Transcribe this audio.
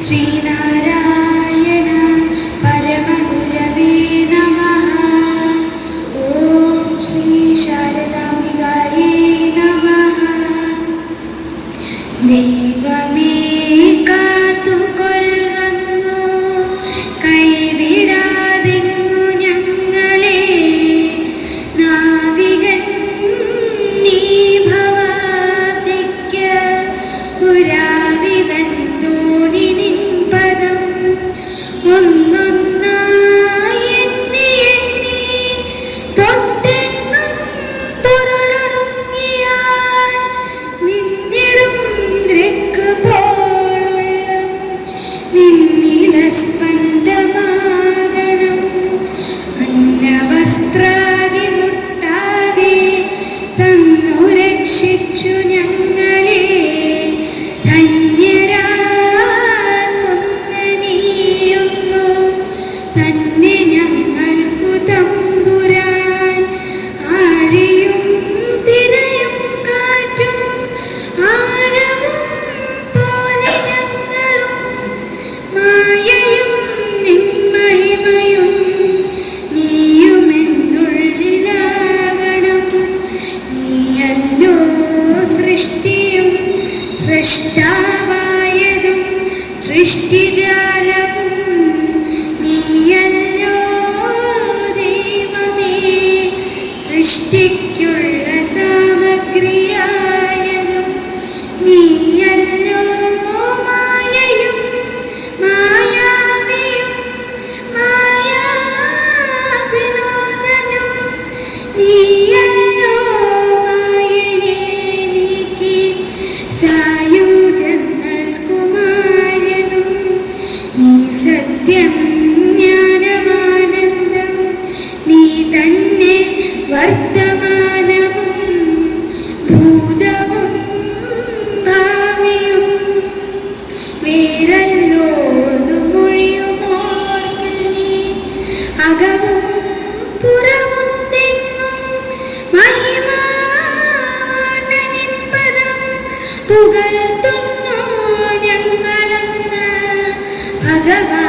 ശ്രീനാരായണ പരമഗുരവേ നമഃ. ഓം ശ്രീ ശാരദാംബികായേ നമഃ. ദൈവമേ കാത്തുകൊള്ളുന്നു, കൈവിടാതിങ്ങു ഞങ്ങളെ. നാവികൻ നീ ഭവാദിക്ക് പുരാവിവൻ തോണി നിൻ പദം. ഒന്നൊന്നായി എണ്ണി എണ്ണി തൊട്ടെണ്ണും പൊരുളൊടുങ്ങിയാൽ നിന്നിടും ദൃക്ക് പോലുള്ള നിന്നിലസ്പന്ദമാകണം. അന്നവസ്ത്രാദി മുട്ടാതെ തന്നു രക്ഷിച്ചു ഞങ്ങളെ. ധന്യരാക്കുന്ന നീയൊന്നു തന്നെ ഞങ്ങൾക്കു തമ്പുരാൻ. ആഴിയും തിരയും കാറ്റും ആഴവും പോലെ ഞങ്ങളും മായയും നിന്മഹിമയും നീയുമെന്നുള്ളിലാകണം. നീയല്ലോ സൃഷ്ടിയും സൃഷ്ടാവായതും സൃഷ്ടിജാലവും. നീയല്ലോ ദൈവമേ സൃഷ്ടിക്കുള്ള സാമഗ്രിയായതും. നീയല്ലോ മായയും മായാവിയും മായാവിനോദനും. നീയല്ലോ മായയെ നീക്കി സായുജ്യം നൽകുമാരനും. നീ സത്യം ജ്ഞാനമാനന്ദം. നീ തന്നെ വർത്തമാനവും ഭൂതവും ഭാവിയും. വേറല്ലോതു മൊഴിയുമോർക്കിൽ നീ അകവും പുറവും തെങ്ങും മഹിമാവാണ് നിൻ പദം. പുകഴ്ത്തുന്നു ഞങ്ങളങ്ങ് ഭഗവാൻ.